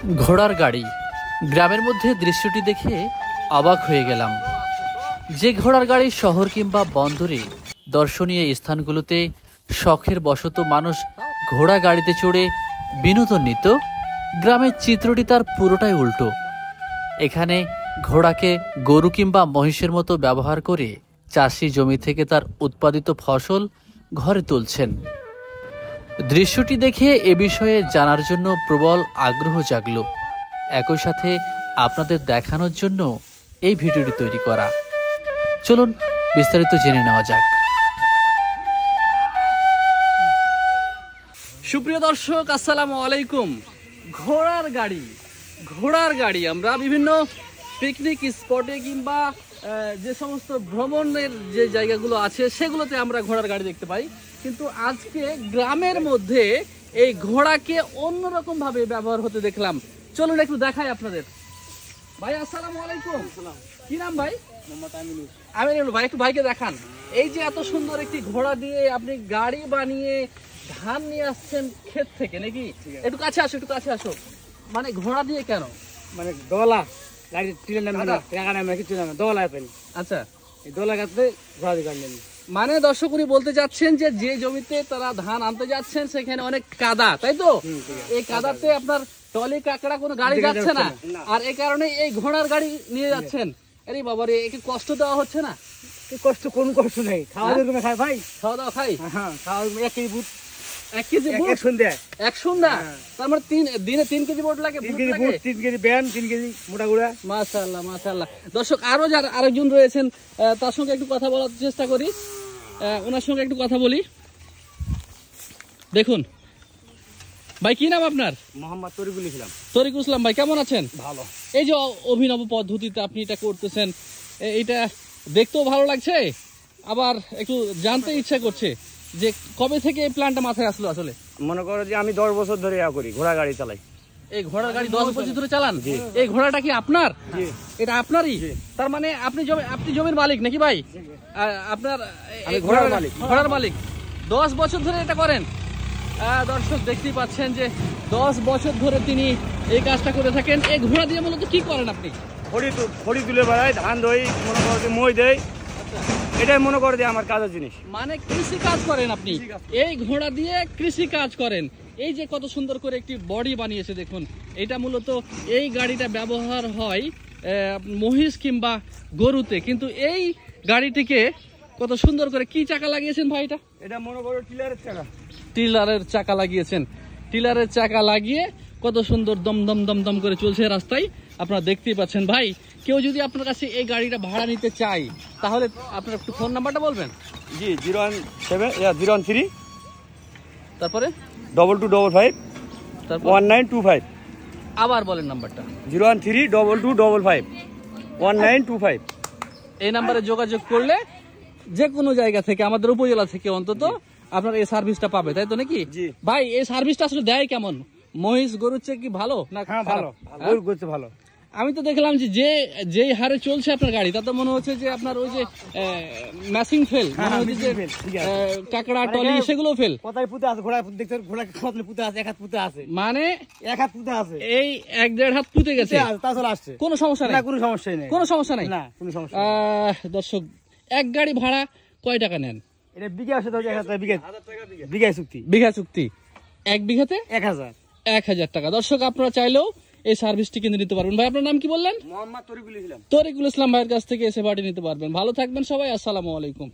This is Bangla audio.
ঘোড়ার গাড়ি গ্রামের মধ্যে দৃশ্যটি দেখে অবাক হয়ে গেলাম। যে ঘোড়ার গাড়ি শহর কিংবা বন্দরে দর্শনীয় স্থানগুলোতে শখের বশত মানুষ ঘোড়া গাড়িতে চড়ে বিনোদন নিত, গ্রামের চিত্রটি তার পুরোটাই উল্টো। এখানে ঘোড়াকে গরু কিংবা মহিষের মতো ব্যবহার করে চাষি জমি থেকে তার উৎপাদিত ফসল ঘরে তুলছেন। দৃশ্যটি দেখে এ বিষয়ে জানার জন্য প্রবল আগ্রহ জাগল। একই সাথে আপনাদের দেখানোর জন্য এই ভিডিওটি তৈরি করা। চলুন বিস্তারিত জেনে নেওয়া যাক। সুপ্রিয় দর্শক, আসসালামু আলাইকুম। ঘোড়ার গাড়ি আমরা বিভিন্ন পিকনিক স্পটে কিংবা যে সমস্ত ভ্রমণের যে জায়গাগুলো আছে সেগুলোতে আমরা ঘোড়ার গাড়ি দেখতে পাই, কিন্তু আজকে গ্রামের মধ্যে এই ঘোড়াকে অন্যরকম ভাবে ব্যবহার হতে দেখলাম। চলুন একটু দেখাই আপনাদের। ভাই আসসালামু আলাইকুম। কি নাম ভাই? আমিনুল ভাই। একটু ভাইকে দেখান। এই যে এত সুন্দর একটি ঘোড়া দিয়ে আপনি গাড়ি বানিয়ে ধান নিয়ে আসছেন ক্ষেত থেকে নাকি? একটু কাছে আসো, একটু কাছে আসো। মানে ঘোড়া দিয়ে কেন? মানে দোলা গাড়ি টিলের নামে না, টাকা নামে কিছু নামে দোলা পেন। আচ্ছা, এই দোলা গাছতে ঘোড়া দিয়ে গাড়লেন। মানে দর্শক উনি বলতে যাচ্ছেন যে যে জমিতে তারা ধান আনতে যাচ্ছেন সেখানে অনেক কাদা, তাই তো? এই কাদাতে আপনার টলি কাকড়া কোনো গাড়ি যাচ্ছে না, আর এই কারণে এই ঘোড়ার গাড়ি নিয়ে যাচ্ছেন। আরে বাবা রে, একে কষ্ট দেওয়া হচ্ছে না? কষ্ট কোন কষ্ট নেই, খাওয়া দাওয়া খাই ভাই, খাওয়া দাওয়া খাই। হ্যাঁ, খাওয়া 1 কেজি বুট, 1 কেজি বুট এক সন্ধ্যা, এক সন্ধ্যা। তার মানে দিনে 3 কেজি বুট লাগে। 3 কেজি বুট, 3 কেজি ব্যান, 3 কেজি মোটা গুড়া। মাশাআল্লাহ মাশাআল্লাহ। দর্শক আরো যারা আরেকজন রয়েছেন তার সঙ্গে একটু কথা বলার চেষ্টা করি, ওনার সঙ্গে একটু কথা বলি। দেখুন ভাই, কি নাম আপনার? মোহাম্মদ তরিকুল ইসলাম। তরিকুল ইসলাম ভাই, কেমন আছেন? ভালো। এই যে অভিনব পদ্ধতিতে আপনি এটা করতেছেন, এটা দেখতেও ভালো লাগছে, আবার একটু জানতে ইচ্ছা করছে যে কবে থেকে এই প্ল্যানটা মাথায় আসলো? আসলে মনে করো যে আমি 10 বছর ধরে করি, ঘোড়া গাড়ি চালাই। এই ঘোড়ার গাড়ি 10 বছর ধরে চালান? এই ঘোড়াটা কি আপনার? এটা আপনারই? তার মানে আপনি জমির মালিক নাকি ভাই? আপনার ঘোড়ার মালিক 10 বছর ধরে এটা করেন। দর্শক দেখতেই পাচ্ছেন যে 10 বছর ধরে তিনি এই কাজটা করে থাকেন। এই ঘোড়া দিয়ে মূলত কি করেন আপনি? খড়ি তুলে বেড়াই, ধান দই, মনে করো যে মই দেয়, এটাই মনে করো যে আমার কাজের জিনিস। মানে কৃষি কাজ করেন আপনি, এই ঘোড়া দিয়ে কৃষি কাজ করেন। এই যে কত সুন্দর করে একটি বডি বানিয়েছে দেখুন, এটা মূলত এই গাড়িটা ব্যবহার হয় মহিষ কিংবা গরুতে, কিন্তু এই গাড়িটিকে কত সুন্দর করে কি চাকা লাগিয়েছেন ভাই? এটা মনে করো টিলারের চাকা। টিলারের চাকা লাগিয়েছেন। টিলারের চাকা লাগিয়ে কত সুন্দর দমদম দমদম করে চলছে রাস্তায়, আপনারা দেখতেই পাচ্ছেন। ভাই, কেউ যদি আপনার কাছে এই গাড়িটা ভাড়া নিতে চায় তাহলে আপনার একটু ফোন নাম্বারটা বলবেন? জি, 013 তারপরে 2255 1925। আবার বলেন নাম্বারটা। 013 1925। এই নাম্বারে যোগাযোগ করলে যে কোনো জায়গা থেকে, আমাদের উপজেলা থেকে অন্তত আপনার এই সার্ভিসটা পাবে, তাই তো নাকি? ভাই, এই সার্ভিসটা আসলে দেয় কেমন? মহিষ গরুর চেয়ে কি ভালো না? ভালো, ভালো। আমি তো দেখলাম যে যেই হারে চলছে আপনার গাড়ি, তাতে মনে হচ্ছে যে আপনার ওই যে ম্যাচিং ফেল, কাকড়া টলি সেগুলো ফেল। কোথায় পুঁতে আছে ঘোড়া? দেখতে ঘোড়া পুঁতে আছে, 1 হাত পুঁতে আছে। মানে 1 হাত পুঁতে আছে, এই 1-1.5 হাত পুঁতে গেছে, তাহলে আসছে। কোনো সমস্যা নেই? কোনো সমস্যাই নেই, কোনো সমস্যা নেই। না, কোনো সমস্যা। দর্শক, এক গাড়ি ভাড়া কয় টাকা নেন? এটা বিঘা আছে, 1000 টাকা বিঘা চুক্তি। বিঘা চুক্তি, 1 বিঘাতে 1000 টাকা। দর্শক, আপনারা চাইলেও এই সার্ভিসটি কিনে নিতে পারবেন। ভাই, আপনার নাম কি বললেন? মোহাম্মদ তরিকুল ইসলাম। তরিকুল ইসলাম ভাইয়ের কাছ থেকে এসে বাড়ি নিতে পারবেন। ভালো থাকবেন সবাই, আসসালামু আলাইকুম।